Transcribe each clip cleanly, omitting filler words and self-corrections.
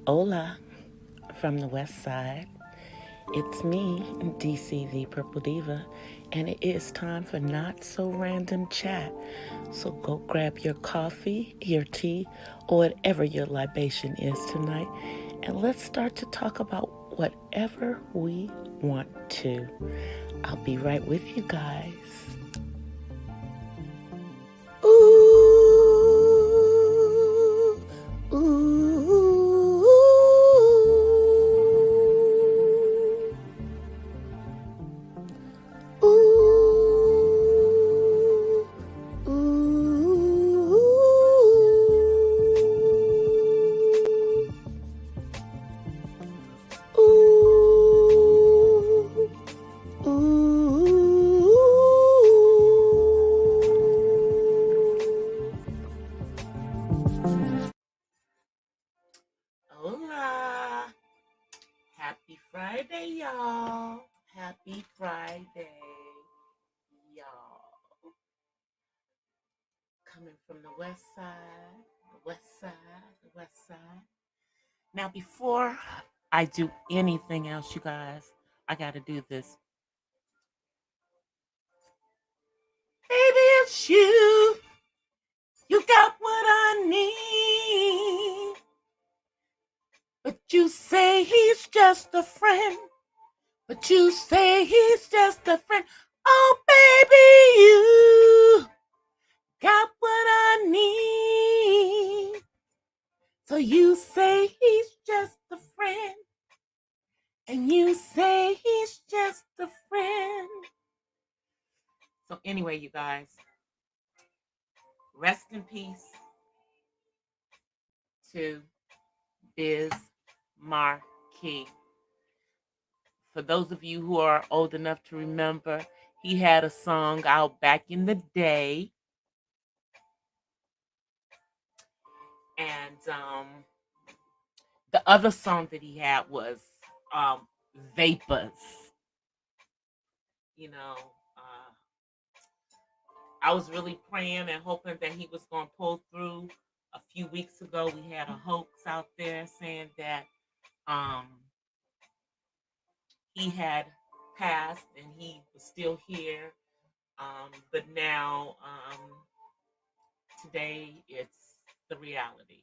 Hola from the west side. It's me, DC the Purple Diva, and it is time for Not So Random Chat. So go grab your coffee, your tea, or whatever your libation is tonight, and let's start to talk about whatever we want to. I'll be right with you guys. Ooh, ooh, ooh, ooh, ooh, ooh. Hola. Happy Friday, y'all. Happy Friday, y'all. Coming from the west side, the west side, the west side. Now, before I do anything else, you guys, I got to do this. Baby, it's you. You got what I need. But you say he's just a friend. But you say he's just a friend. Oh, baby, you got what I need. So you say he's just a friend. And you say he's just a friend. So anyway, you guys, rest in peace to Biz Markie. For those of you who are old enough to remember, he had a song out back in the day. And the other song that he had was Vapors. You know, I was really praying and hoping that he was going to pull through. A few weeks ago, we had a hoax out there saying that he had passed and he was still here. But now, today, it's the reality.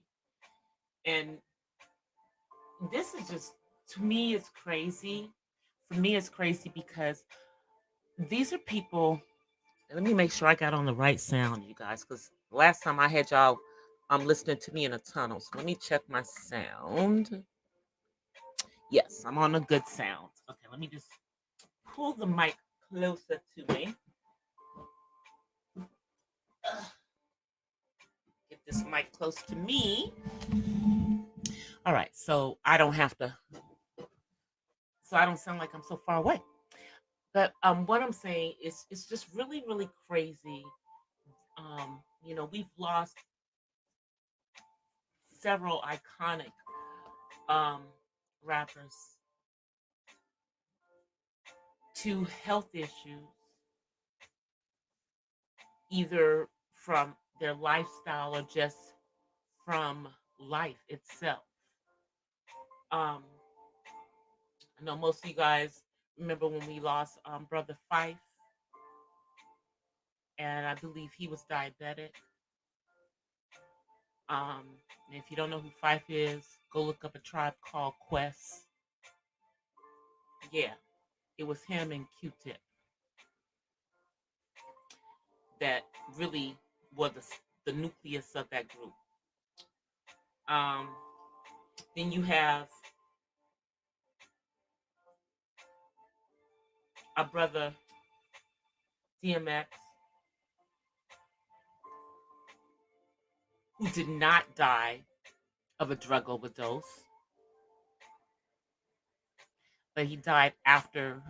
And this is just, to me, it's crazy. For me, it's crazy because these are people. Let me make sure I got on the right sound, you guys, because last time I had y'all listening to me in a tunnel. So let me check my sound. Yes, I'm on a good sound. Okay, let me just pull the mic closer to me. Get this mic close to me. All right, so I don't have to, so I don't sound like I'm so far away. But what I'm saying is, it's just really, really crazy. We've lost several iconic rappers to health issues, either from their lifestyle or just from life itself. Um, I know most of you guys remember when we lost Brother Fife, and I believe he was diabetic. And if you don't know who Fife is, go look up A Tribe Called Quest. Yeah, it was him and Q-Tip that really were the nucleus of that group. Um, then you have our brother DMX, who did not die of a drug overdose, but he died after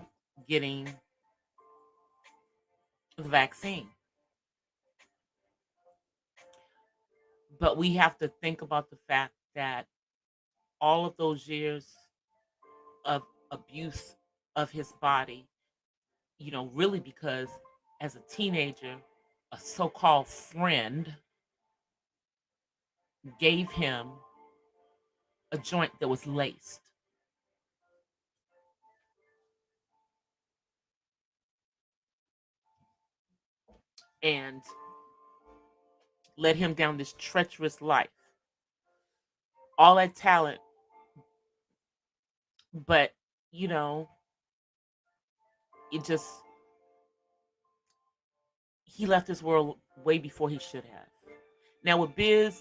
getting the vaccine. But we have to think about the fact that all of those years of abuse of his body, really because as a teenager, a so called friend gave him a joint that was laced and led him down this treacherous life. All that talent, but you know, it just he left this world way before he should have. Now with Biz,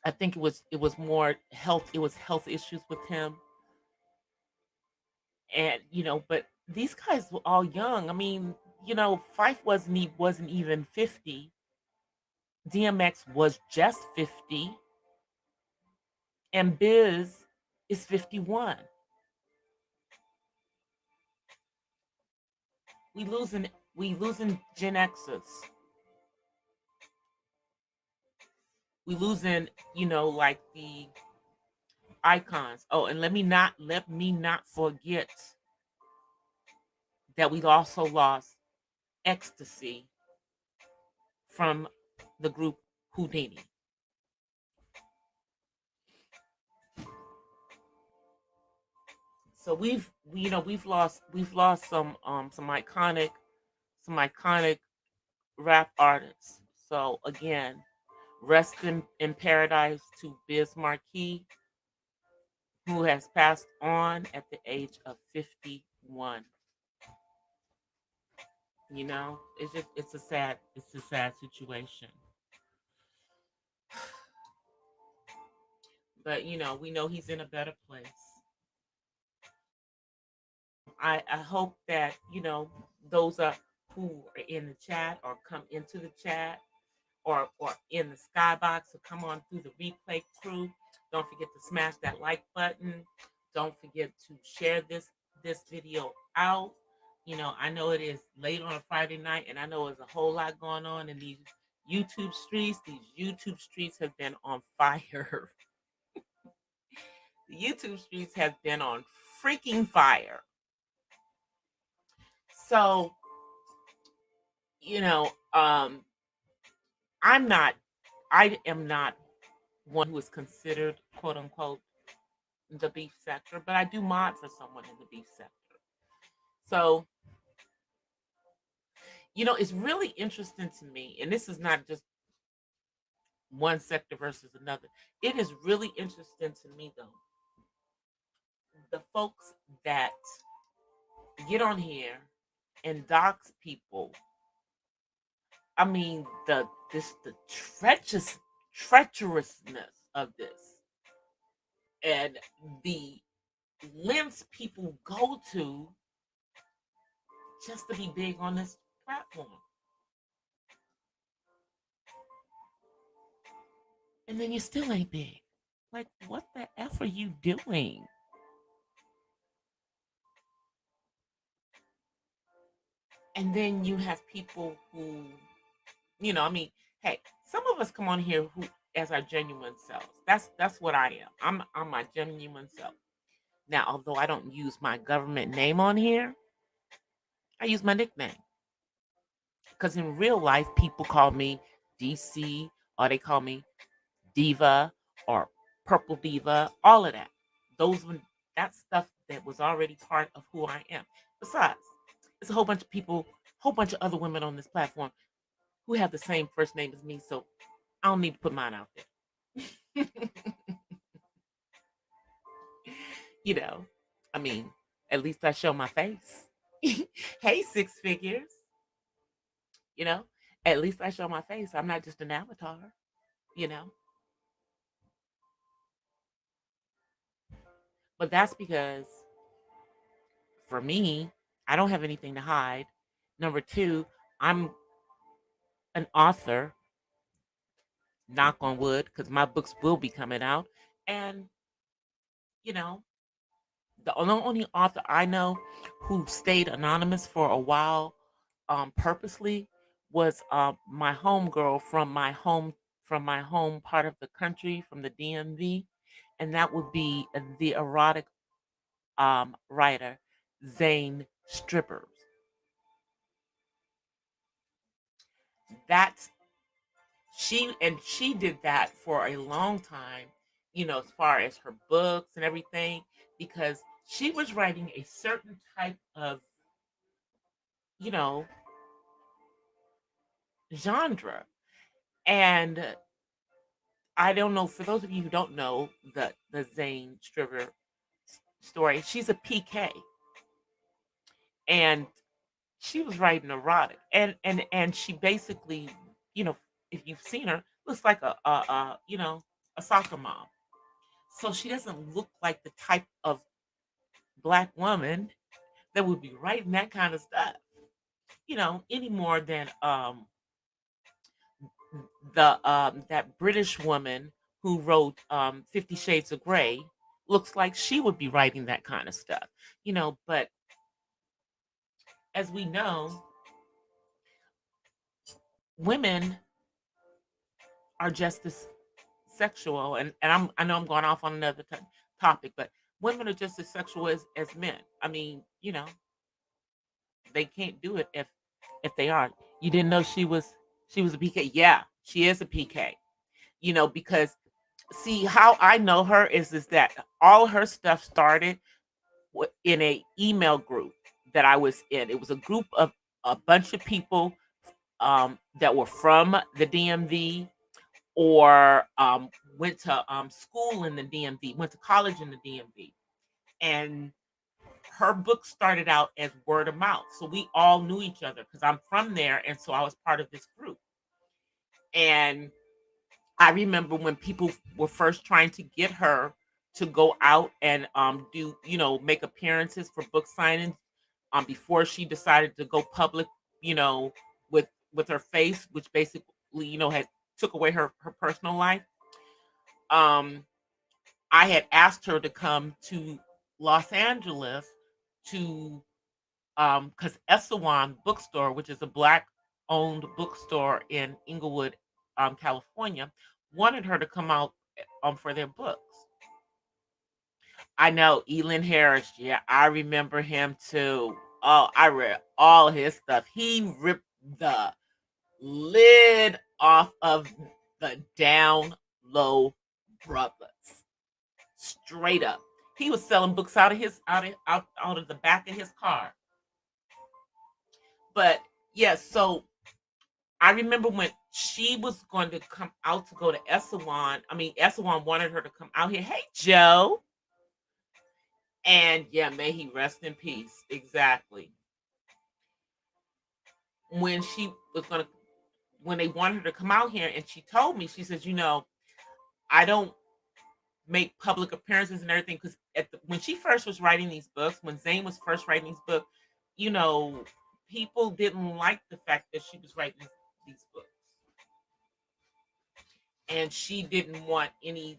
I think it was more health. It was health issues with him, and but these guys were all young. I mean, Fife wasn't even 50. DMX was just 50, and Biz is 51. We losing Gen Xers. We losing like the icons. Oh, and let me not forget that we also lost Ecstasy from the group Houdini. So we've lost some iconic rap artists. So again, rest in paradise to Biz Markie, who has passed on at the age of 51. It's a sad situation. But we know he's in a better place. I hope that those who are in the chat or come into the chat or in the skybox or come on through the replay crew. Don't forget to smash that like button. Don't forget to share this video out. I know it is late on a Friday night, and I know there's a whole lot going on in these YouTube streets. These YouTube streets have been on fire. The YouTube streets have been on freaking fire. So, you know, um, I'm not, I am not one who is considered quote unquote the beef sector, but I do mod for someone in the beef sector. So, it's really interesting to me, and this is not just one sector versus another. It is really interesting to me, though, the folks that get on here and dox people. I mean, the treacherousness of this, and the lengths people go to just to be big on this platform. And then you still ain't big. Like, what the F are you doing? And then you have people who, I mean, hey, some of us come on here who as our genuine selves. That's what I am. I'm my genuine self. Now, although I don't use my government name on here, I use my nickname. Because in real life, people call me DC, or they call me Diva or Purple Diva, all of that. Those were that stuff that was already part of who I am. Besides, there's a whole bunch of people, whole bunch of other women on this platform who have the same first name as me, so I don't need to put mine out there. you know, I mean, at least I show my face. Hey, six figures, you know, at least I show my face. I'm not just an avatar, you know. But that's because for me, I don't have anything to hide. Number two, I'm an author, knock on wood, because my books will be coming out. And, you know, the only author I know who stayed anonymous for a while purposely was my homegirl from my home part of the country, from the DMV. And that would be the erotic writer, Zane Strippers. That's she did that for a long time, as far as her books and everything, because she was writing a certain type of, you know, genre. And I don't know, for those of you who don't know the Zane Striver story, she's a PK, and she was writing erotic, and she basically, you know, if you've seen her, looks like a soccer mom. So she doesn't look like the type of black woman that would be writing that kind of stuff, any more than the that British woman who wrote 50 Shades of Grey looks like she would be writing that kind of stuff, but as we know, women are just as sexual, and I know I'm going off on another topic, but women are just as sexual as men. I mean, they can't do it if they aren't. You didn't know she was a PK? Yeah, she is a PK. Because see how I know her is that all her stuff started in a email group that I was in. It was a group of a bunch of people that were from the DMV or went to school in the DMV, went to college in the DMV. And her book started out as word of mouth. So we all knew each other because I'm from there. And so I was part of this group. And I remember when people were first trying to get her to go out and do, make appearances for book signings before she decided to go public, you know, with her face, which basically, had took away her personal life. Um, I had asked her to come to Los Angeles to because Essewan Bookstore, which is a black owned bookstore in Inglewood, California, wanted her to come out for their books. I know Elin Harris. Yeah, I remember him too. Oh, I read all his stuff. He ripped the lid off of the Down Low Brothers. Straight up. He was selling books out of the back of his car. But yes, so I remember when she was going to come out to go to Essewan. I mean, Essewan wanted her to come out here. Hey, Joe. And yeah, may he rest in peace. Exactly. When she was going to, when they wanted her to come out here, and she told me, she says, I don't make public appearances and everything because when she first was writing these books, when Zane was first writing these books, you know, people didn't like the fact that she was writing these books, and she didn't want any,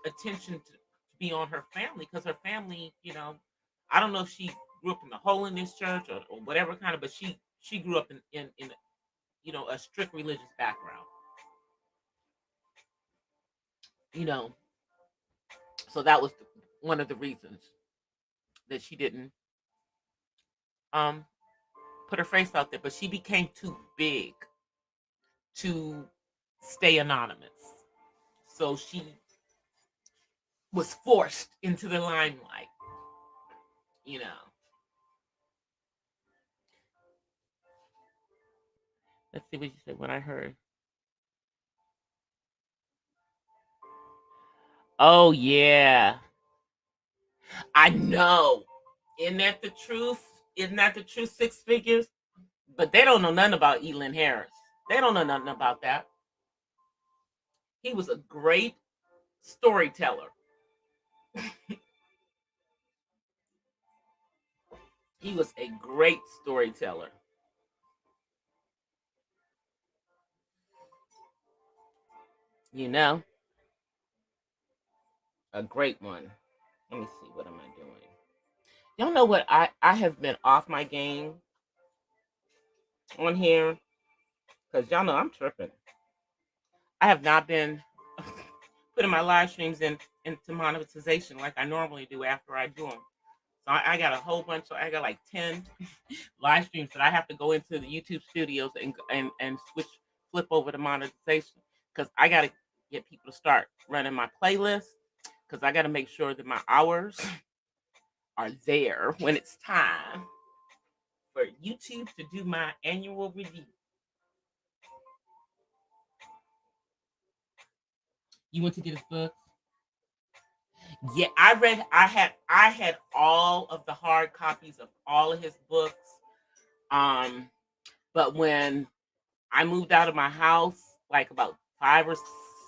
attention to be on her family because her family, I don't know if she grew up in the holiness church or whatever kind of, but she grew up in a strict religious background, you know. So that was one of the reasons that she didn't um put her face out there, but she became too big to stay anonymous. So she was forced into the limelight, you know. Let's see what you said when I heard. Oh yeah. I know. Isn't that the truth? Isn't that the truth? Six figures? But they don't know nothing about Elin Harris. They don't know nothing about that. He was a great storyteller. He was a great storyteller. You know, a great one. Let me see. What am I doing? Y'all know what? I have been off my game on here because y'all know I'm tripping. I have not been putting my live streams into monetization like I normally do after I do them. So I got a whole bunch. So I got like 10 live streams that I have to go into the YouTube studios and switch flip over to monetization because I got to. get people to start running my playlist because I got to make sure that my hours are there when it's time for YouTube to do my annual review. You went to get his books? Yeah, I had all of the hard copies of all of his books. Um, but when I moved out of my house like about 5 or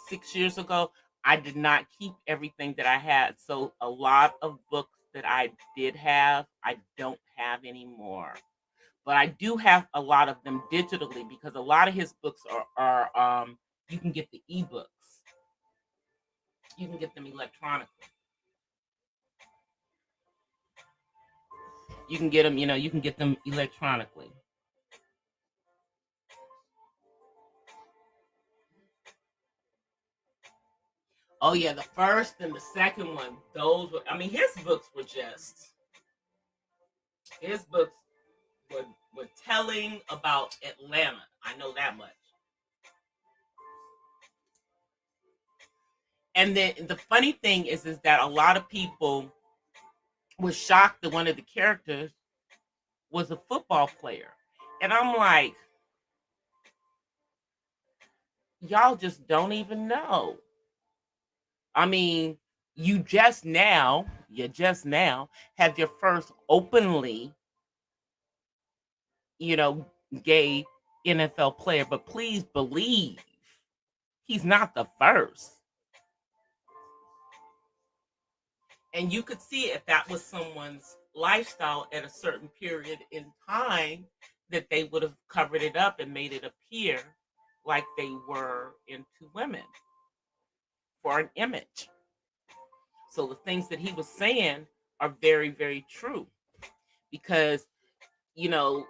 6 years ago, I did not keep everything that I had. So a lot of books that I did have, I don't have anymore. But I do have a lot of them digitally because a lot of his books are you can get the ebooks. You can get them electronically. You can get them, you can get them electronically. Oh yeah, the first and the second one, those were, I mean, his books were, were telling about Atlanta. I know that much. And then the funny thing is that a lot of people were shocked that one of the characters was a football player. And I'm like, y'all just don't even know. I mean, you just now have your first openly, you know, gay NFL player, but please believe he's not the first. And you could see if that was someone's lifestyle at a certain period in time that they would have covered it up and made it appear like they were into women for an image. So the things that he was saying are very, very true because, you know,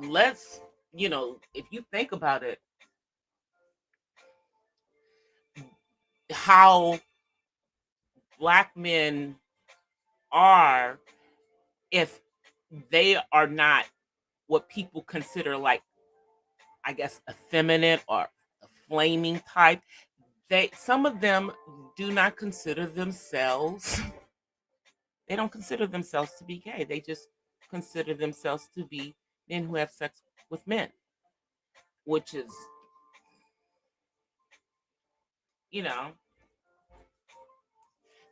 let's, if you think about it, how black men are, if they are not what people consider like, I guess, effeminate or a flaming type, some of them do not consider themselves, they don't consider themselves to be gay. They just consider themselves to be men who have sex with men, which is, you know,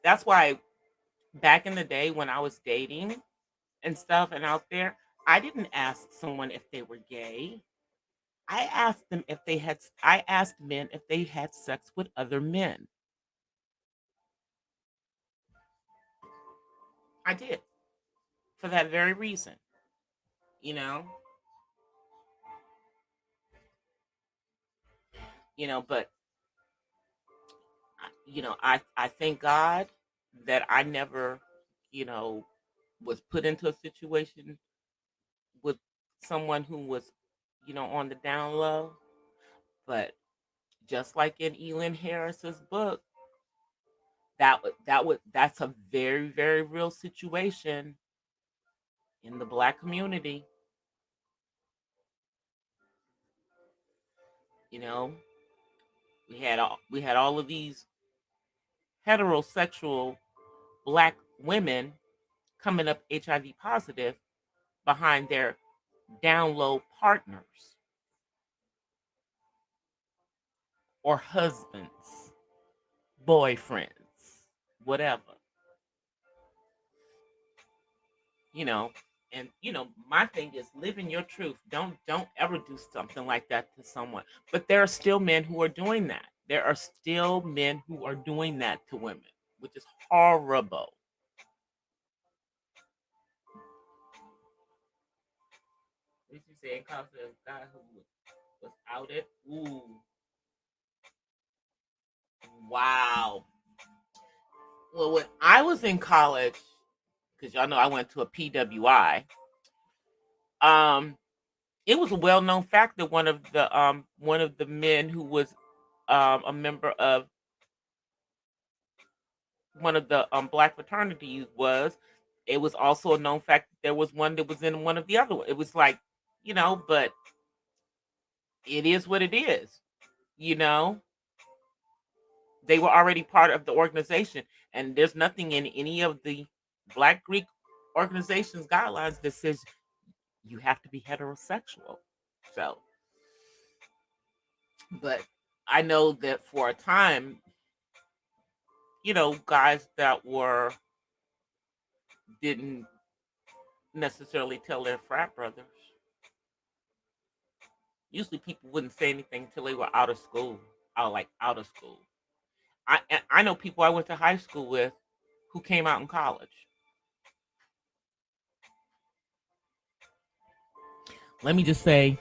that's why back in the day when I was dating and stuff and out there, I didn't ask someone if they were gay. I asked men if they had sex with other men. I did for that very reason, you know, but I thank God that I never, you know, was put into a situation with someone who was, on the down low. But just like in Elin Harris's book, that's a very, very real situation in the black community. You know, we had all of these heterosexual black women coming up HIV positive behind their down low partners or husbands, boyfriends, whatever. You know, and my thing is living your truth. Don't ever do something like that to someone. But there are still men who are doing that. There are still men who are doing that to women, which is horrible. What did you say? In college, a guy who was outed. Ooh, wow. Well, when I was in college, because y'all know I went to a PWI, um, it was a well-known fact that one of the men who was a member of one of the black fraternities was. It was also a known fact that there was one that was in one of the other one. It was like, but it is what it is, you know. They were already part of the organization, and there's nothing in any of the Black Greek organization's guidelines that says you have to be heterosexual. So, but I know that for a time, guys that were didn't necessarily tell their frat brothers. Usually, people wouldn't say anything until they were out of school, out of school. I know people I went to high school with who came out in college. Let me just say,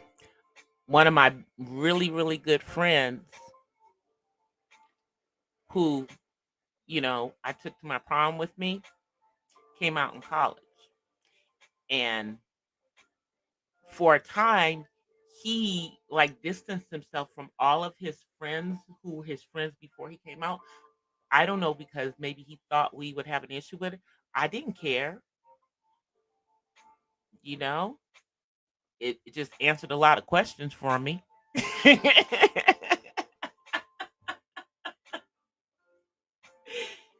one of my really, really good friends who, I took to my prom with me came out in college. And for a time, he like distanced himself from all of his friends who were his friends before he came out. I don't know, because maybe he thought we would have an issue with it. I didn't care, you know. It just answered a lot of questions for me.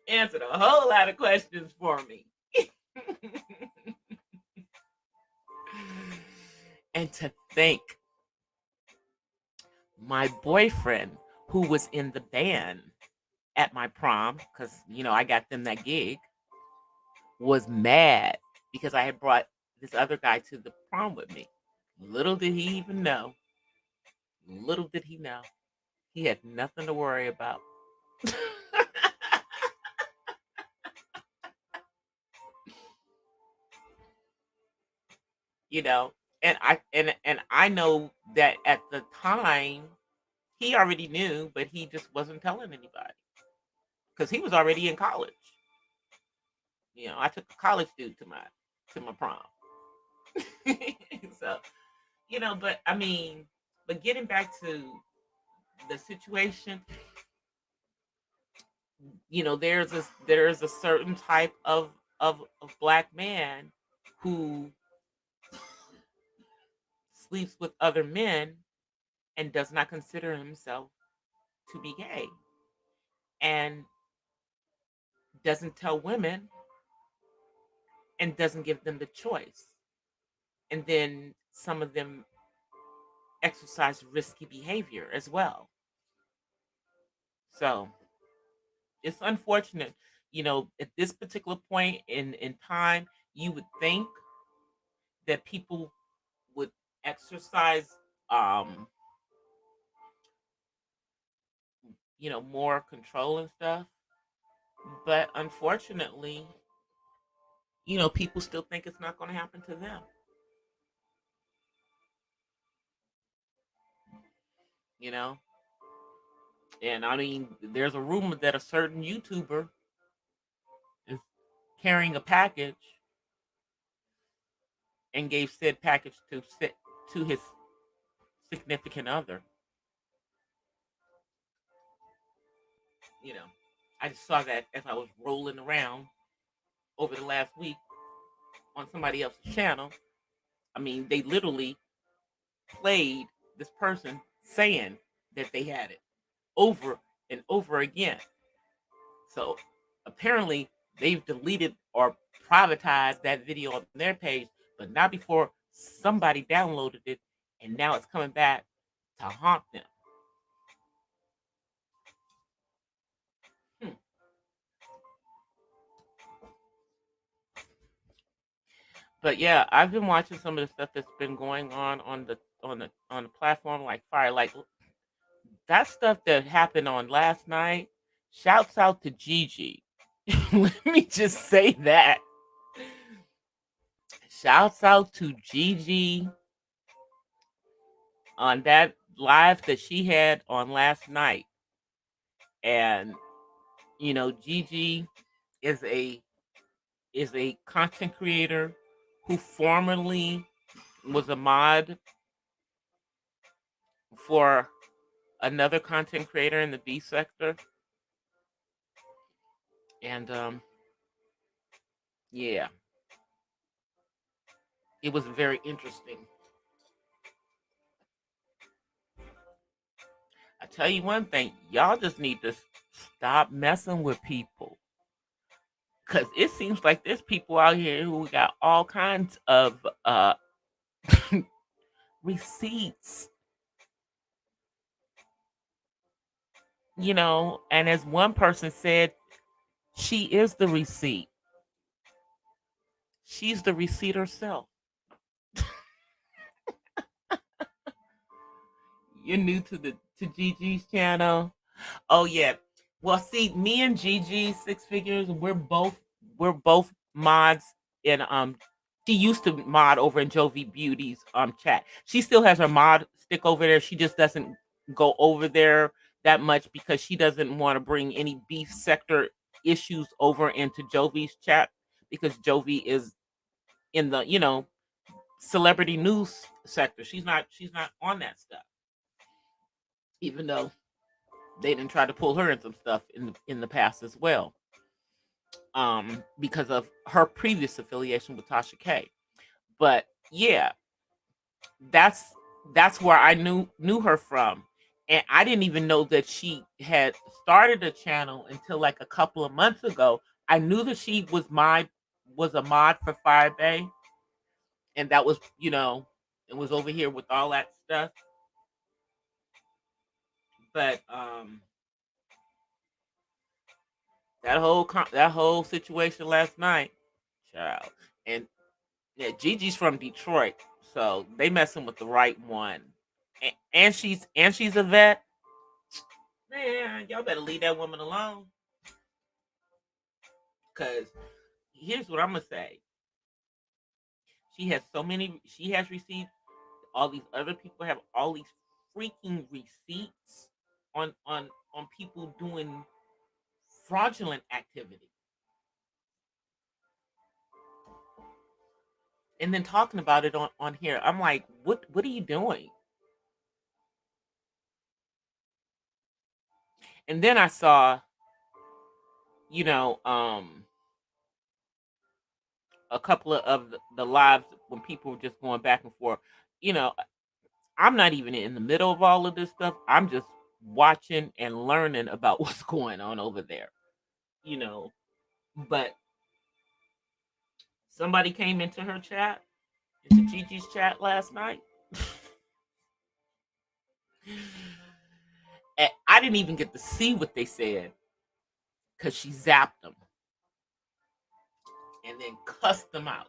Answered a whole lot of questions for me. And to think, my boyfriend, who was in the band at my prom, because I got them that gig, was mad because I had brought this other guy to the prom with me. Little did he even know. Little did he know. He had nothing to worry about. you know, and I know that at the time he already knew, but he just wasn't telling anybody because he was already in college. I took a college dude to my prom. So, but I mean, but getting back to the situation, there's a certain type of black man who sleeps with other men and does not consider himself to be gay, and doesn't tell women, and doesn't give them the choice, and then some of them exercise risky behavior as well. So it's unfortunate. At this particular point in time, you would think that people would exercise, um, more control and stuff. But unfortunately, people still think it's not going to happen to them. You know, and I mean, there's a rumor that a certain YouTuber is carrying a package and gave said package to his significant other. You know, I just saw that as I was rolling around over the last week on somebody else's channel. I mean, they literally played this person saying that they had it over and over again. So apparently they've deleted or privatized that video on their page, but not before somebody downloaded it, and now it's coming back to haunt them. Hmm. But yeah, I've been watching some of the stuff that's been going on the platform like fire. Like that stuff that happened on last night. Shouts out to Gigi. Let me just say that. Shouts out to Gigi on that live that she had on last night. And Gigi is a content creator who formerly was a mod for another content creator in the B sector. And yeah, it was very interesting. I tell you one thing, y'all just need to stop messing with people. Because it seems like there's people out here who got all kinds of receipts, and as one person said, she is the receipt. She's the receipt herself. You're new to Gigi's channel. Oh yeah. Well, see, me and Gigi Six Figures, we're both mods in she used to mod over in Jovi Beauty's chat. She still has her mod stick over there. She just doesn't go over there that much because she doesn't want to bring any beef sector issues over into Jovi's chat because Jovi is in the, celebrity news sector. She's not on that stuff. Even though they didn't try to pull her in some stuff in the past as well, because of her previous affiliation with Tasha K. But yeah, that's that's where I knew her from, and I didn't even know that she had started a channel until like a couple of months ago. I knew that she was a mod for Fire Bay, and that was it was over here with all that stuff. But that whole situation last night, child. And yeah, Gigi's from Detroit, so they messing with the right one. And she's a vet. Man, y'all better leave that woman alone. Cause here's what I'm gonna say. She has received all these other people have all these freaking receipts on people doing fraudulent activity. And then talking about it on here. I'm like, what are you doing? And then I saw, you know, a couple of the lives when people were just going back and forth. You know, I'm not even in the middle of all of this stuff. I'm just watching and learning about what's going on over there. You know, but somebody came into her chat, into Gigi's chat last night. And I didn't even get to see what they said because she zapped them and then cussed them out.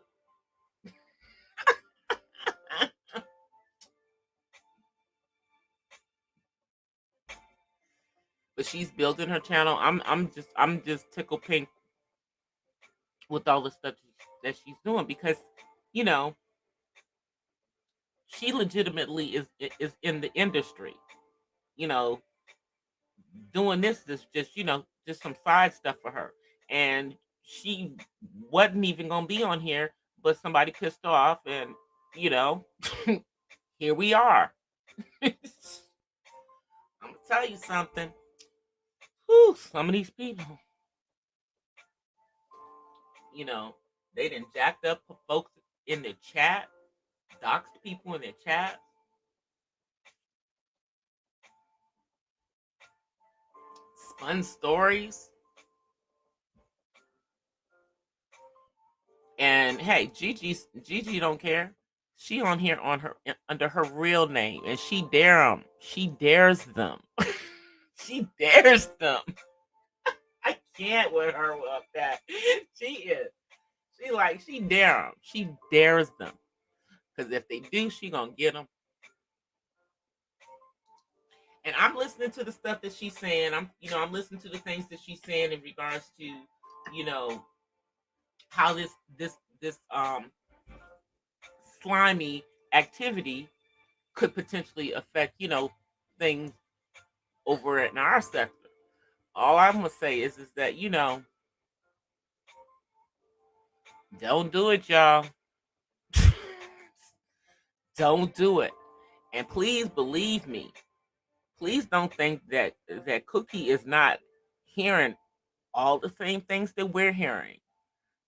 But she's building her channel. I'm just tickled pink with all the stuff that she's doing because you know she legitimately is in the industry. You know, doing this is just just some side stuff for her, and she wasn't even gonna be on here, but somebody pissed off, and you know, here we are. I'm gonna tell you something. Whew, some of these people, you know, they done jacked up folks in the chat, doxed people in the chat, spun stories. And hey, Gigi don't care. She on here on her under her real name, and she dare them. She dares them. She dares them. I can't with her with that. She is. She dare them. She dares them. Because if they do, she gonna get them. And I'm listening to the stuff that she's saying. I'm listening to the things that she's saying in regards to, you know, how this slimy activity could potentially affect, things over in our sector. All I'm gonna say is that, don't do it, y'all. Don't do it. And please believe me. Please don't think that Cookie is not hearing all the same things that we're hearing.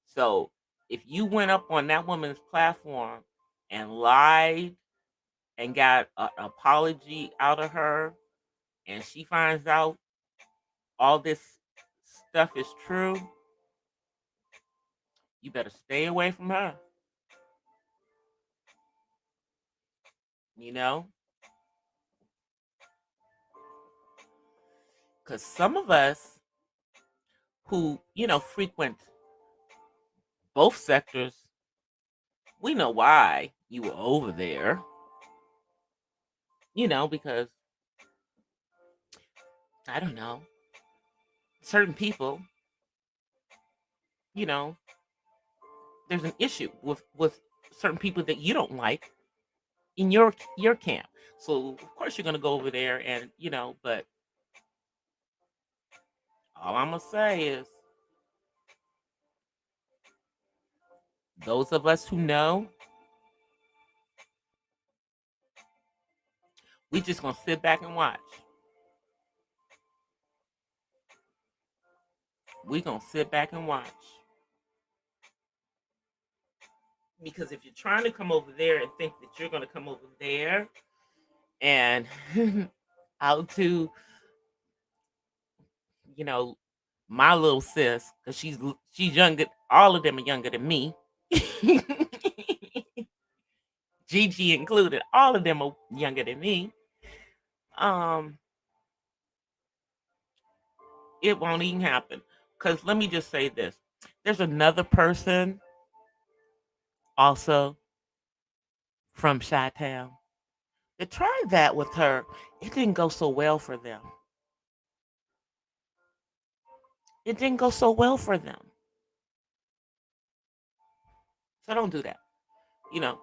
So if you went up on that woman's platform and lied and got an apology out of her, and she finds out all this stuff is true, you better stay away from her. You know, because some of us who frequent both sectors, we know why you were over there. Because I don't know, certain people, you know, there's an issue with certain people that you don't like in your camp. So of course you're gonna go over there, and but all I'm gonna say is those of us who know, we just gonna sit back and watch. We gonna sit back and watch. Because if you're trying to come over there and think that you're gonna come over there and out to you know my little sis, because she's younger, all of them are younger than me. Gigi included, all of them are younger than me. um it won't even happen. Because let me just say this, there's another person also from Chi-Town that tried that with her. It didn't go so well for them. It didn't go so well for them. So don't do that. You know,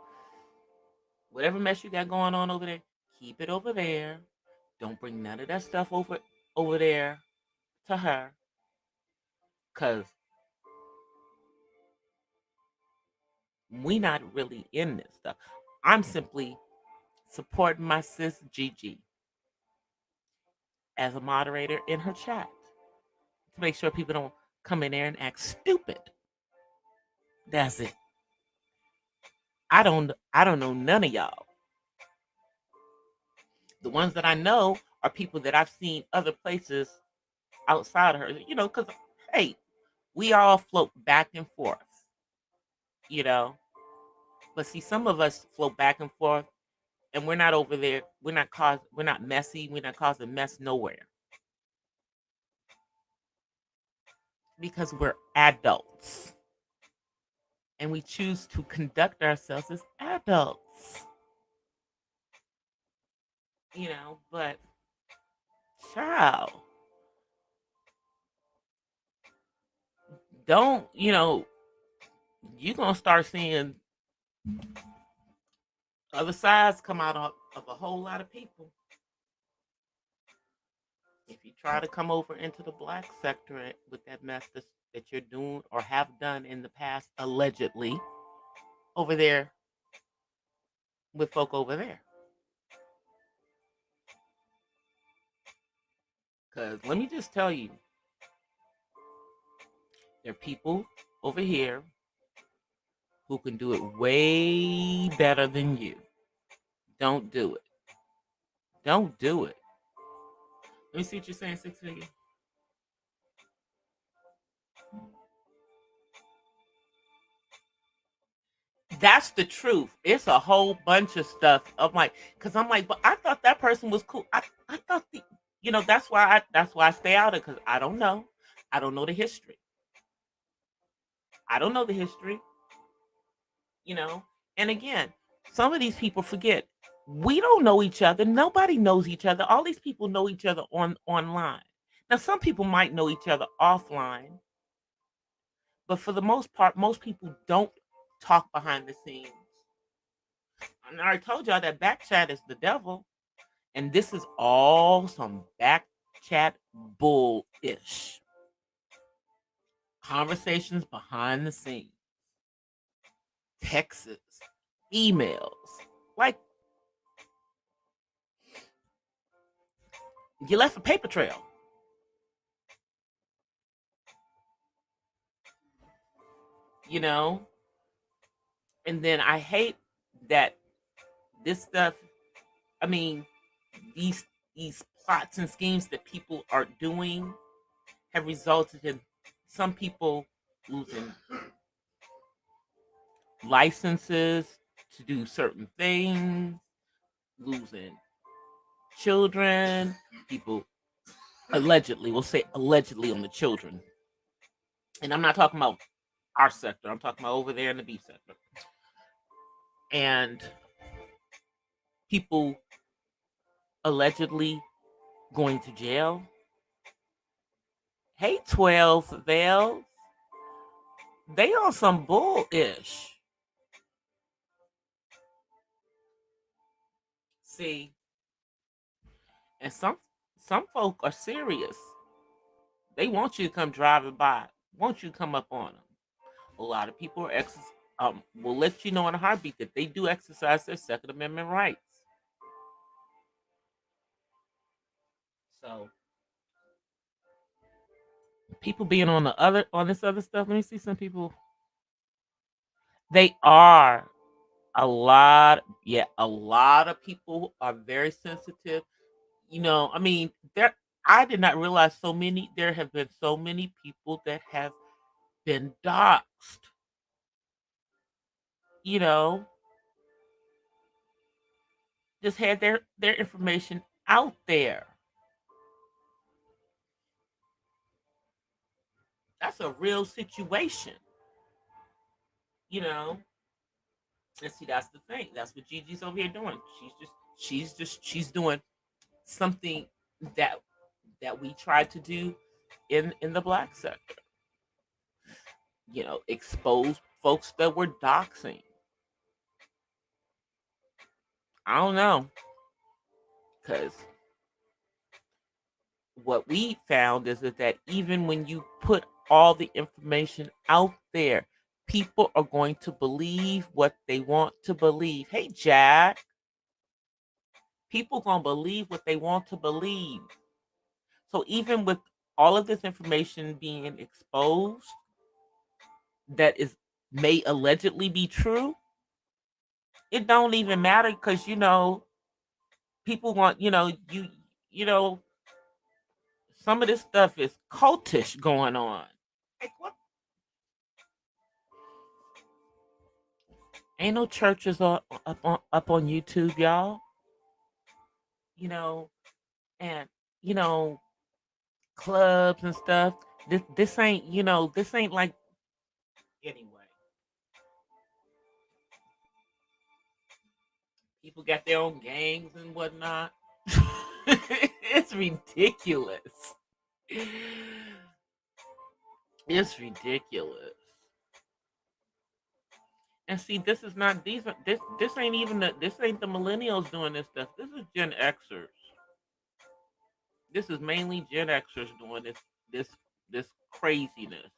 whatever mess you got going on over there, keep it over there. Don't bring none of that stuff over there to her. Cause we not really in this stuff. I'm simply supporting my sis Gigi as a moderator in her chat to make sure people don't come in there and act stupid. That's it. I don't know none of y'all. The ones that I know are people that I've seen other places outside of her. Because hey, we all float back and forth. You know, but see, some of us float back and forth, and we're not over there. We're not messy. We're not causing mess nowhere because we're adults, and we choose to conduct ourselves as adults. But child, don't you're gonna start seeing other sides come out of a whole lot of people. If you try to come over into the black sector with that mess that you're doing or have done in the past, allegedly, over there with folk over there. Because let me just tell you, there are people over here who can do it way better than you. Don't do it. Don't do it. Let me see what you're saying, Six Figure. That's the truth. It's a whole bunch of stuff. Because I'm like, but I thought that person was cool. I thought that's why I stay out of it, because I don't know. I don't know the history. I don't know the history. You know. And again, some of these people forget we don't know each other. Nobody knows each other. All these people know each other online. Now, some people might know each other offline, but for the most part, most people don't talk behind the scenes. And I already told y'all that back chat is the devil. And this is all some back chat bullish. Conversations behind the scenes, texts, emails. Like, you left a paper trail. You know? And then I hate that this stuff, I mean, these plots and schemes that people are doing have resulted in some people losing licenses to do certain things, losing children, people allegedly, we'll say allegedly on the children. And I'm not talking about our sector, I'm talking about over there in the B sector. And people allegedly going to jail. Hey, 12 Veils, they on some bullish. See, and some folk are serious. They want you to come driving by, want you to come up on them. A lot of people are will let you know in a heartbeat that they do exercise their Second Amendment rights. So people being on this other stuff. Let me see some people. They are a lot of people are very sensitive. I mean, I did not realize there have been so many people that have been doxxed, you know, just had their information out there. That's a real situation, you know. And see, that's the thing. That's what Gigi's over here doing. She's doing something that we tried to do in the black sector. Expose folks that were doxing. I don't know, because what we found is that even when you put all the information out there, people are going to believe what they want to believe. Hey, Jack, people gonna believe what they want to believe. So even with all of this information being exposed, that is may allegedly be true, it don't even matter because people want you know some of this stuff is cultish going on. Like what? Ain't no churches up on YouTube, y'all. You know, and you know clubs and stuff. This ain't this ain't like anyway. People got their own gangs and whatnot. It's ridiculous. It's ridiculous. And see, this is not these are this ain't even this ain't the millennials doing this stuff. This is Gen Xers. This is mainly Gen Xers doing this this craziness.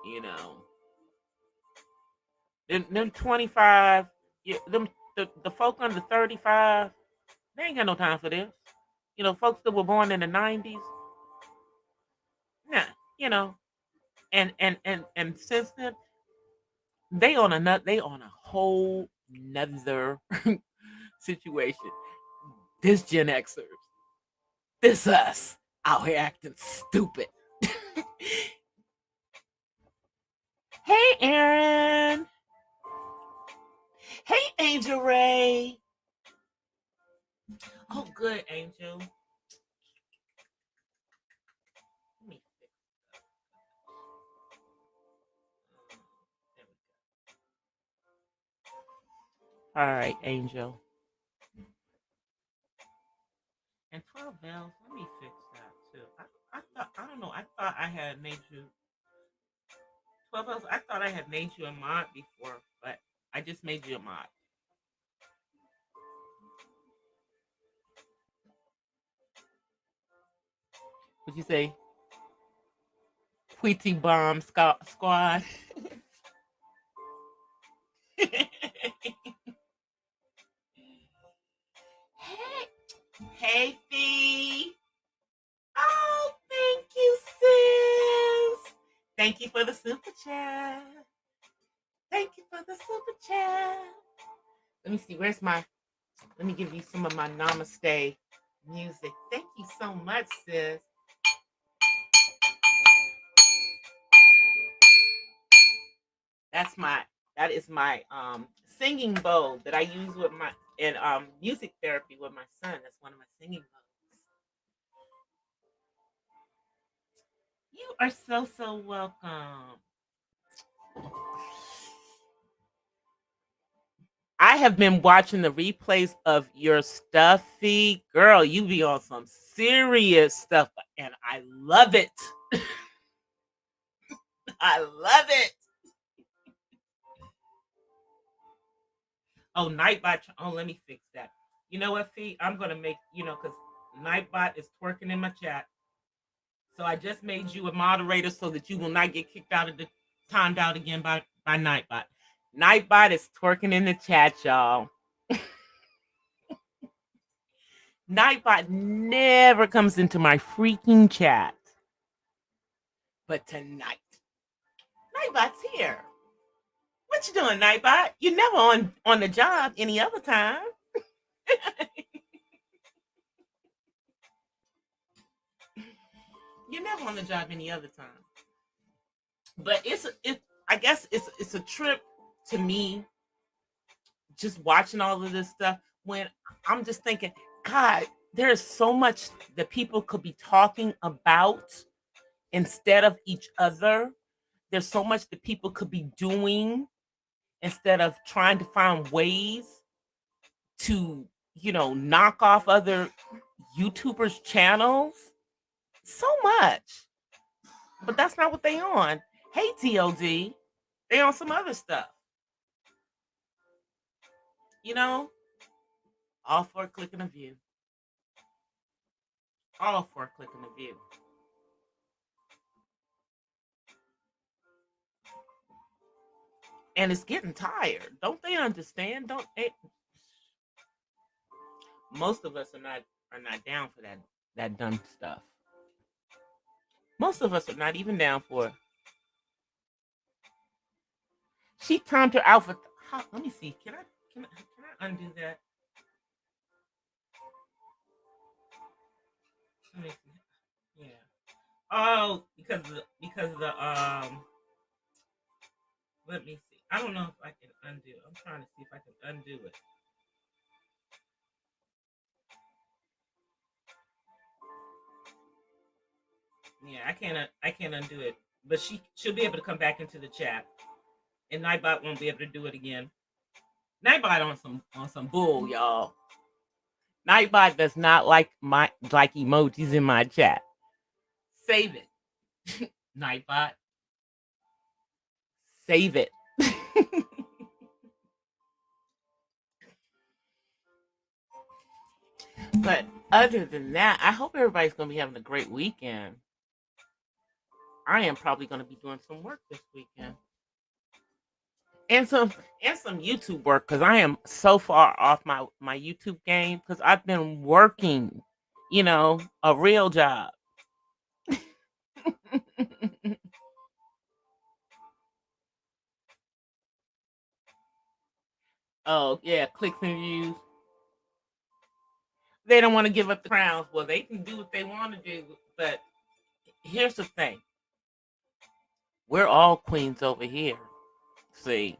You know, them 25, yeah, the folk under 35, they ain't got no time for this. Folks that were born in the 90s, nah, you know, and since then they on a whole nother situation. This Gen Xers, this us out here acting stupid. Hey, Aaron. Hey, Angel Ray. Oh, good, Angel. Let me fix there we go. All right, Angel. And 12 bells. Let me fix that too. I thought I don't know. I thought I had made you 12 bells. I thought I had made you a mod before, but I just made you a mod. What'd you say? Quitty Bomb Squad. Hey, hey, Fee. Oh, thank you, sis. Thank you for the super chat. Thank you for the super chat. Let me see. Let me give you some of my namaste music. Thank you so much, sis. That's my that is my singing bowl that I use with my in music therapy with my son. That's one of my singing bowls. You are so welcome. I have been watching the replays of your stuffy girl. You be on some serious stuff, and I love it. I love it. Oh, Nightbot. Oh, let me fix that. You know what, Fee? I'm gonna make because Nightbot is twerking in my chat. So I just made you a moderator so that you will not get kicked out of the timed out again by Nightbot. Nightbot is twerking in the chat, y'all. Nightbot never comes into my freaking chat. But tonight, Nightbot's here. What you doing, Nightbot? You're never on the job any other time. You're never on the job any other time. But I guess it's a trip to me just watching all of this stuff when I'm just thinking, God, there's so much that people could be talking about instead of each other. There's so much that people could be doing instead of trying to find ways to, knock off other YouTubers' channels. So much. But that's not what they on. Hey TOD. They on some other stuff. You know? All for a click and a view. All for a click and a view. And it's getting tired. Don't they understand? Don't they? Most of us are not down for that dumb stuff. Most of us are not even down for it. She timed her outfit. Let me see. Can I undo that? Let me see. Yeah. Oh, because the. Let me see. I don't know if I can undo. I'm trying to see if I can undo it. Yeah, I can't undo it. But she'll be able to come back into the chat. And Nightbot won't be able to do it again. Nightbot on some bull, y'all. Nightbot does not like emojis in my chat. Save it. Nightbot. Save it. But other than that, I hope everybody's gonna be having a great weekend. I am probably gonna be doing some work this weekend. And some YouTube work because I am so far off my YouTube game because I've been working, a real job. Oh yeah, clicks and views. They don't want to give up the crowns. Well, they can do what they want to do, but here's the thing: we're all queens over here. See,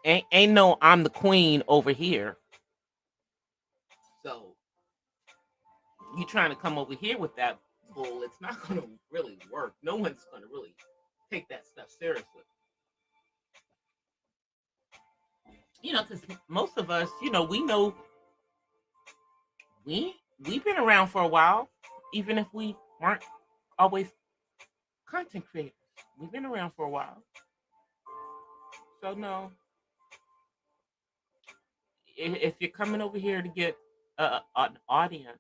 ain't no I'm the queen over here. So you trying to come over here with that bull? It's not going to really work. No one's going to really take that stuff seriously. Because most of us, we know we've been around for a while, even if we weren't always content creators. We've been around for a while. So no, if you're coming over here to get an audience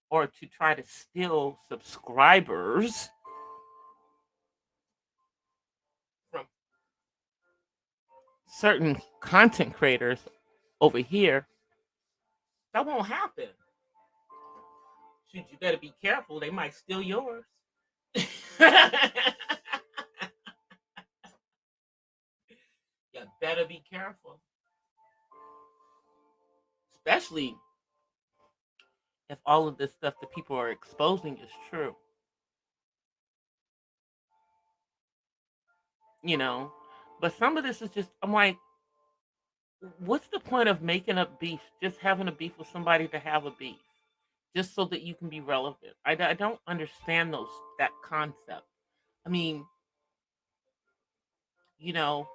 or to try to steal subscribers from certain content creators over here, that won't happen. Shoot, you better be careful. They might steal yours. You better be careful. Especially if all of this stuff that people are exposing is true. you know. But some of this is just, I'm like, what's the point of making up beef? Just having a beef with somebody to have a beef, just so that you can be relevant. I don't understand that concept. I mean, you know,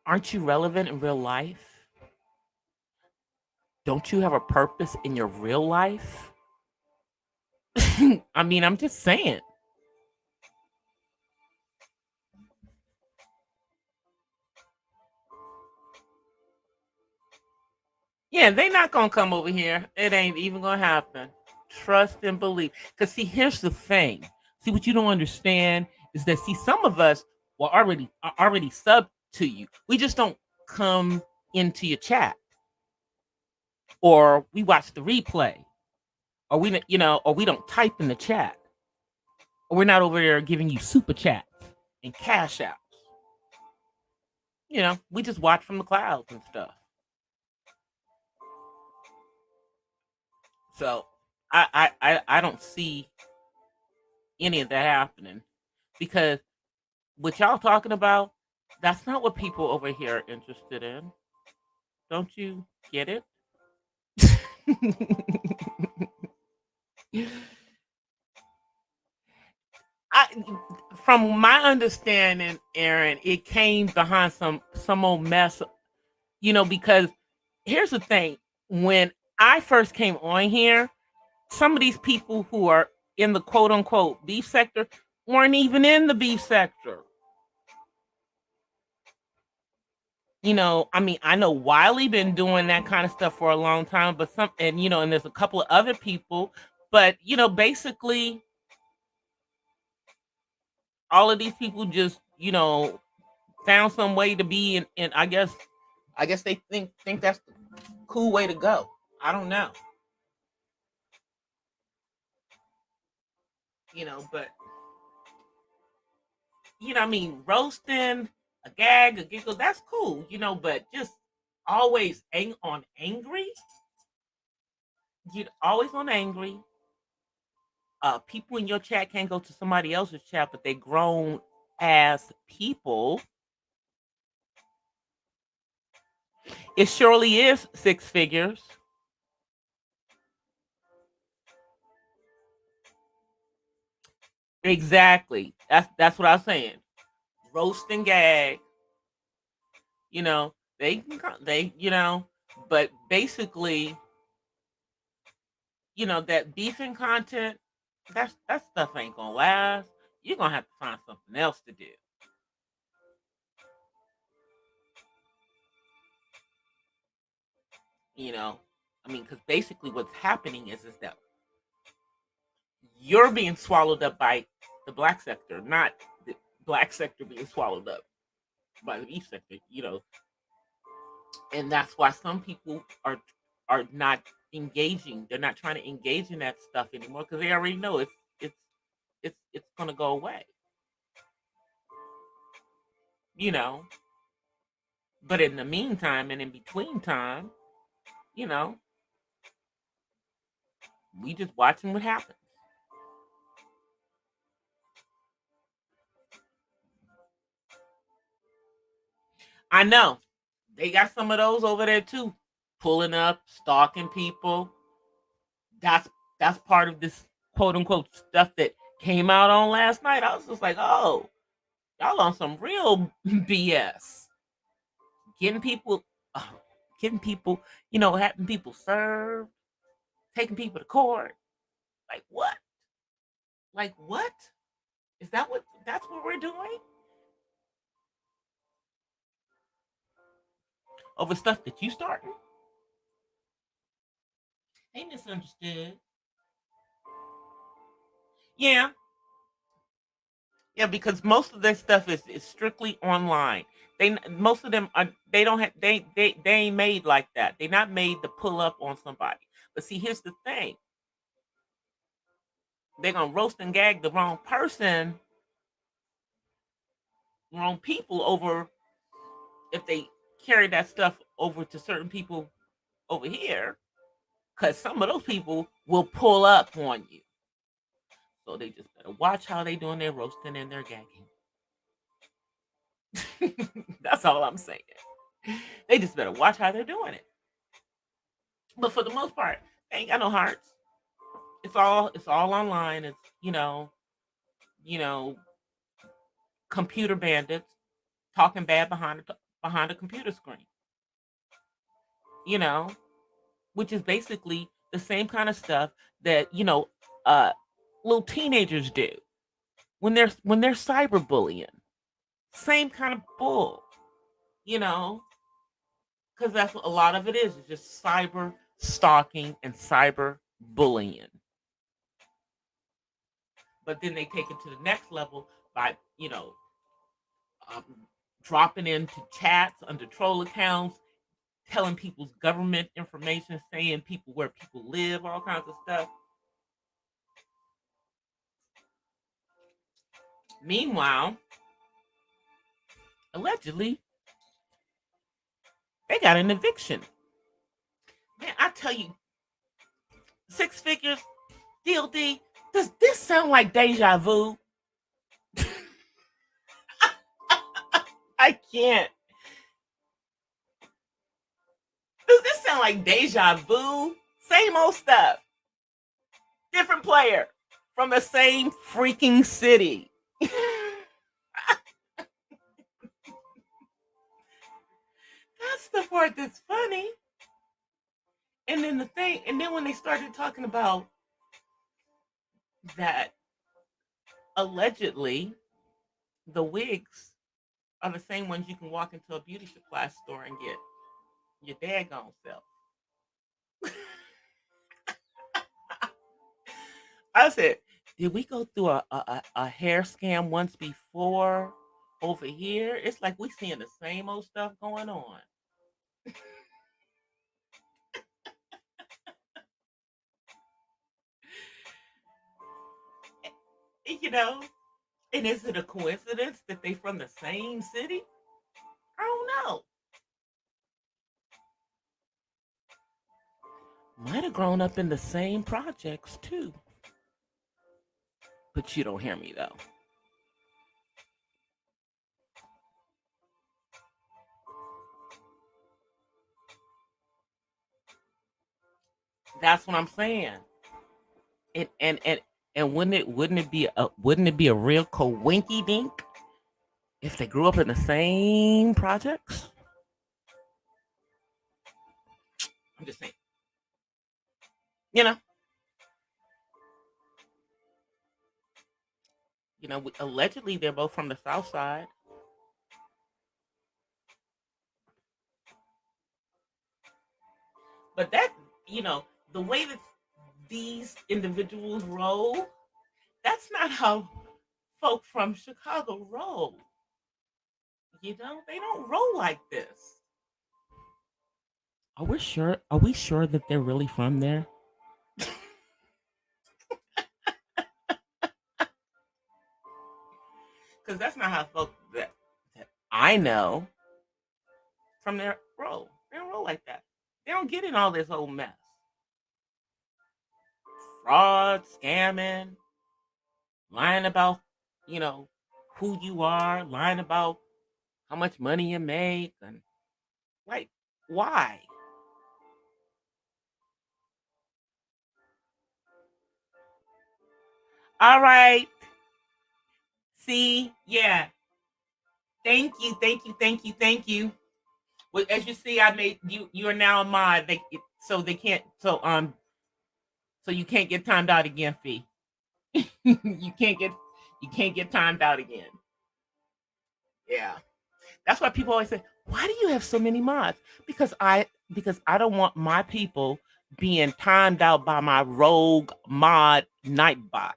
aren't you relevant in real life? Don't you have a purpose in your real life? I mean, I'm just saying. Yeah, they not gonna come over here. It ain't even gonna happen. Trust and believe. Cause see, here's the thing. See, what you don't understand is that see, some of us are already sub to you. We just don't come into your chat, or we watch the replay, or or we don't type in the chat, or we're not over there giving you super chats and cash outs. We just watch from the clouds and stuff. So I don't see any of that happening because what y'all talking about, that's not what people over here are interested in. Don't you get it? I, from my understanding, Aaron, it came behind some old mess, because here's the thing. When I first came on here, some of these people who are in the quote unquote beef sector weren't even in the beef sector. I mean, I know Wiley been doing that kind of stuff for a long time, but and there's a couple of other people, but basically all of these people just, found some way to be in I guess they think that's the cool way to go. I don't know. But I mean, roasting, a gag, a giggle, that's cool, but just always on angry, get always on angry. People in your chat can't go to somebody else's chat, but they grown as people. It surely is six figures. Exactly. That's what I was saying. Roast and gag. They can but basically, that beefing content, that stuff ain't gonna last. You're gonna have to find something else to do. You know, I mean, because basically what's happening is that you're being swallowed up by the black sector, not the black sector being swallowed up by the beef sector. And that's why some people are not engaging. They're not trying to engage in that stuff anymore because they already know it's gonna go away. You know, but in the meantime and in between time, you know, we just watching what happens. I know they got some of those over there too, pulling up, stalking people. That's that's part of this quote unquote stuff that came out on last night. I was just like, oh, y'all on some real BS. Getting people, uh, getting people, having people served, taking people to court. Like what? Like what? Is that what? That's what we're doing over stuff that you starting? They misunderstood. Yeah, yeah, because most of their stuff is strictly online. Most of them are they don't have they ain't made like that. They not made to pull up on somebody. But see, here's the thing: they're gonna roast and gag the wrong person, wrong people over if they carry that stuff over to certain people over here, because some of those people will pull up on you. So they just better watch how they doing their roasting and their gagging. That's all I'm saying. They just better watch how they're doing it. But for the most part, they ain't got no hearts. It's all online. It's you know, computer bandits talking bad behind a computer screen. You know, which is basically the same kind of stuff that uh, little teenagers do when they're cyberbullying. Same kind of bull, you know, because that's what a lot of it is. It's just cyber stalking and cyber bullying. But then they take it to the next level by um, dropping into chats under troll accounts, telling people's government information, saying people where people live, all kinds of stuff. Meanwhile, allegedly, they got an eviction. Man, I tell you, six figures, DLD. Does this sound like deja vu? I can't. Does this sound like deja vu? Same old stuff. Different player from the same freaking city. That's the part that's funny. And then when they started talking about that, allegedly, the wigs are the same ones you can walk into a beauty supply store and get your daggone self. I said, did we go through a hair scam once before over here? It's like we seeing the same old stuff going on. You know, and is it a coincidence that they from the same city? I don't know. Might have grown up in the same projects too. But you don't hear me though. That's what I'm saying. And wouldn't it be a real coinky dink if they grew up in the same projects? I'm just saying. You know, allegedly they're both from the South Side, but the way that these individuals roll, that's not how folk from Chicago roll. They don't roll like this. Are we sure? Are we sure that they're really from there? Because that's not how folk that I know from their roll. They don't roll like that. They don't get in all this old mess. Fraud, scamming, lying about, you know, who you are, lying about how much money you make, and like, why? All right. See, yeah. Thank you, thank you, thank you, thank you. Well, as you see, I made you. You are now a mod. So they can't. So you can't get timed out again, Fee. you can't get. You can't get timed out again. Yeah. That's why people always say, "Why do you have so many mods?" Because I don't want my people being timed out by my rogue mod nightbot.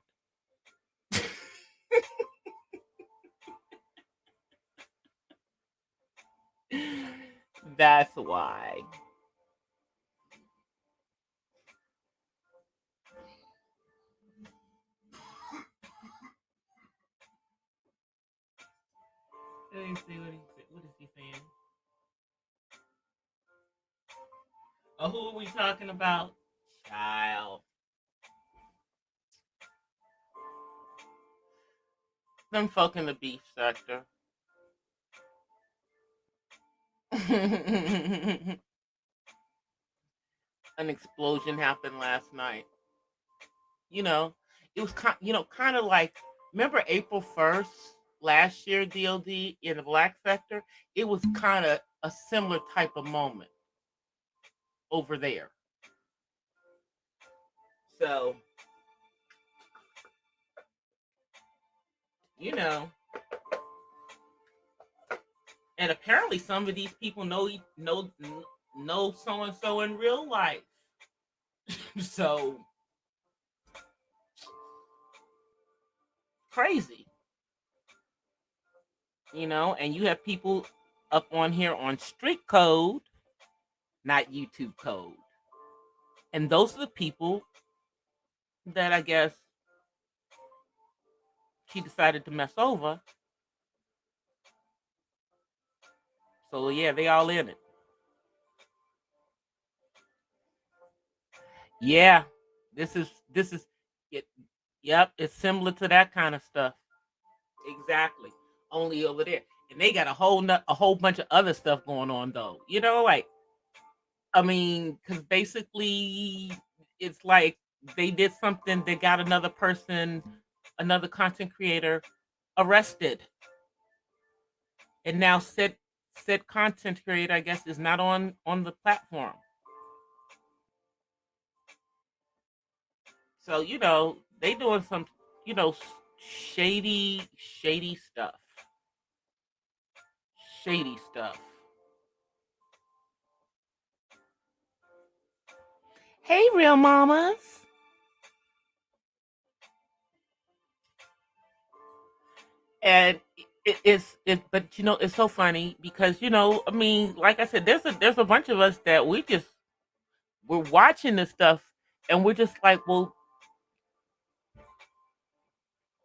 That's why. Let me see what is he saying. Oh, who are we talking about? Child. Them folk in the beef sector. An explosion happened last night. You know, it was kind of like, remember April 1st last year, DOD in the black sector. It was kind of a similar type of moment over there. So you know, and apparently some of these people know so and so in real life. So crazy, and you have people up on here on street code, not YouTube code. And those are the people that I guess she decided to mess over. So yeah, they all in it. Yeah, this is it. Yep, it's similar to that kind of stuff. Exactly. Only over there, and they got a whole bunch of other stuff going on though. Like, I mean, because basically it's like they did something. They got another person, another content creator, arrested, and now said content creator, I guess, is not on the platform. So they doing some you know shady stuff, shady stuff. Hey, real mamas. And but it's so funny because I mean, like I said, there's a bunch of us that we're watching this stuff, and we're just like, well,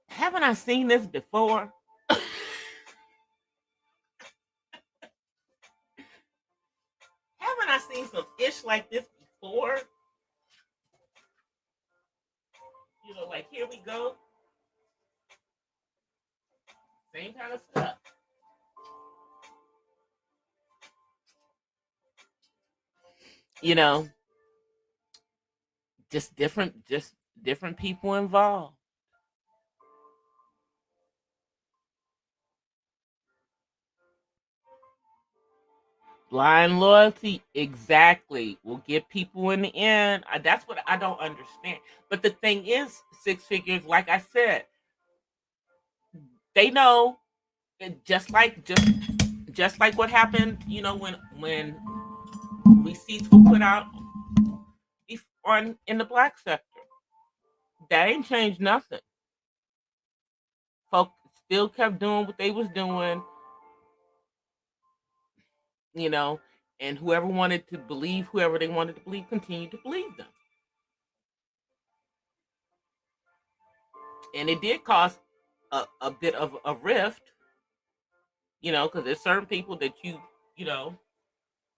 haven't I seen this before? Haven't I seen some ish like this before? Like, here we go, same kind of stuff. You know, just different people involved. Blind loyalty, exactly, will get people in the end. That's what I don't understand. But the thing is, six figures, like I said, they know, just like what happened. When we see who put out on in the black sector, that ain't changed nothing. Folks still kept doing what they was doing, you know, and whoever wanted to believe whoever they wanted to believe continued to believe them. And it did cause a bit of a rift, because there's certain people that you know,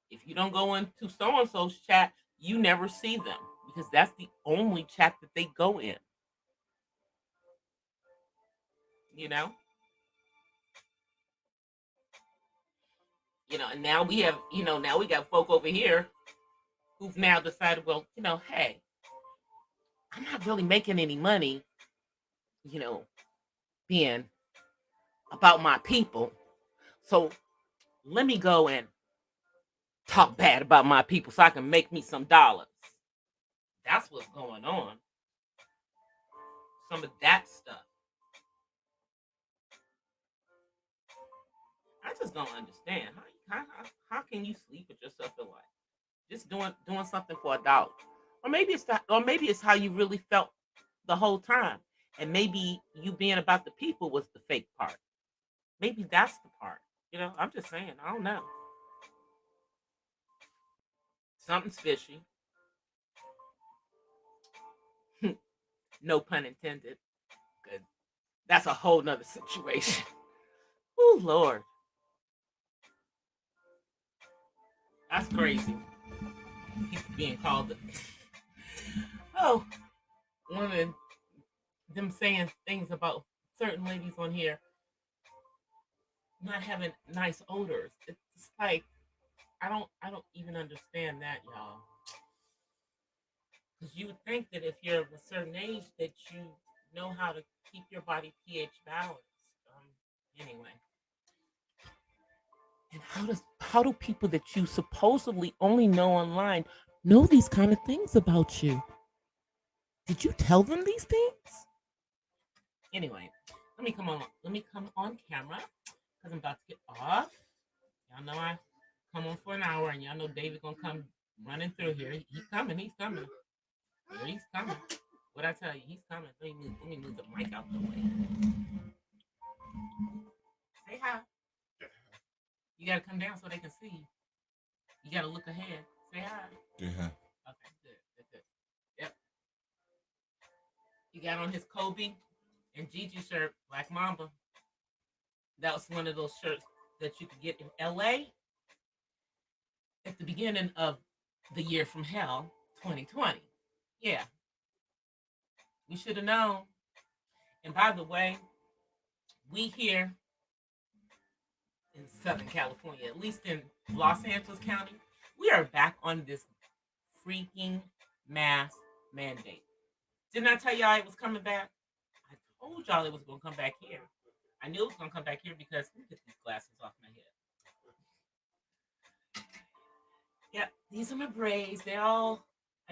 if you don't go into so and so's chat, you never see them because that's the only chat that they go in, you know. And now we got folk over here who've now decided, well, hey, I'm not really making any money, you know, being about my people. So let me go and talk bad about my people so I can make me some dollars. That's what's going on. Some of that stuff. I just don't understand. How can you sleep with yourself in life? Just doing something for $1. Or maybe it's how you really felt the whole time. And maybe you being about the people was the fake part. Maybe that's the part. I'm just saying. I don't know. Something's fishy. No pun intended. 'Cause that's a whole nother situation. Oh Lord, that's crazy. People being called. Oh, one of them saying things about certain ladies on here not having nice odors. It's like, I don't even understand that, y'all. Because you would think that if you're of a certain age that you know how to keep your body pH balanced. Anyway, and how do people that you supposedly only know online know these kind of things about you? Did you tell them these things? Anyway, let me come on camera because I'm about to get off. Y'all know I come on for an hour, and y'all know David gonna come running through here. He's coming. He's coming. Here he's coming. What I tell you, he's coming. Let me move the mic out the way. Say hi. You gotta come down so they can see you. You gotta look ahead. Say hi. Yeah. Okay, good, good, good. Yep. He got on his Kobe and Gigi shirt, Black Mamba. That was one of those shirts that you could get in LA at the beginning of the year from hell, 2020. Yeah, we should have known. And by the way, we here in Southern California, at least in Los Angeles County, we are back on this freaking mask mandate. Didn't I tell y'all it was coming back? I told y'all it was going to come back here. I knew it was going to come back here because let me get these glasses off my head. Yep, these are my braids. I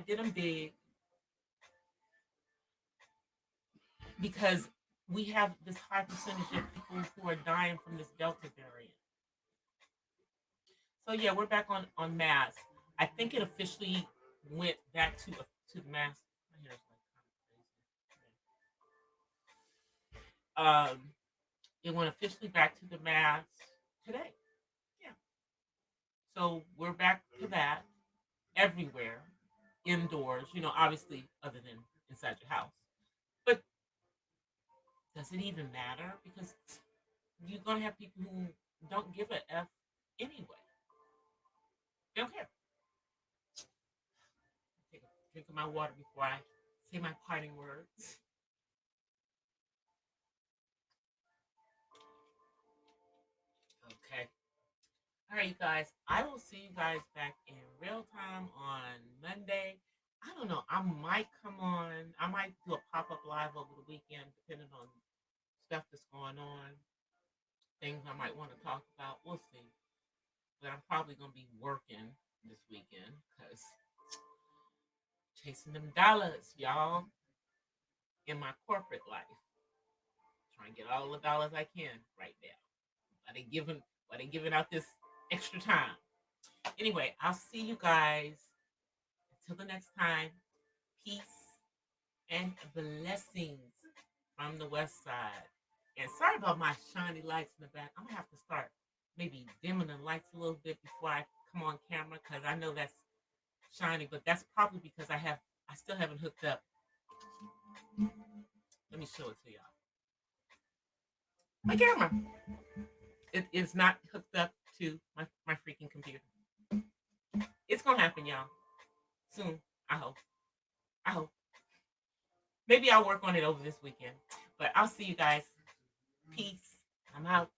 did them big because we have this high percentage of people who are dying from this Delta variant. So yeah, we're back on masks. I think it officially went back to the mask. My hair's like kind of crazy. It went officially back to the mask today. Yeah. So we're back to that everywhere, indoors. Obviously, other than inside your house. But does it even matter? Because you're gonna have people who don't give a f anyway. They don't care. Take a drink of my water before I say my parting words. Okay. All right, you guys. I will see you guys back in real time on Monday. I don't know. I might come on. I might do a pop up live over the weekend, depending on stuff that's going on, things I might want to talk about. We'll see. But I'm probably gonna be working this weekend because chasing them dollars, y'all, in my corporate life. Trying to get all the dollars I can right now. Why they giving out this extra time? Anyway, I'll see you guys until the next time. Peace and blessings from the west side. And sorry about my shiny lights in the back. I'm gonna have to start maybe dimming the lights a little bit before I come on camera because I know that's shiny, but that's probably because I still haven't hooked up. Let me show it to y'all. My camera. It is not hooked up to my freaking computer. It's gonna happen, y'all. Soon. I hope. I hope. Maybe I'll work on it over this weekend. But I'll see you guys. Peace. I'm out.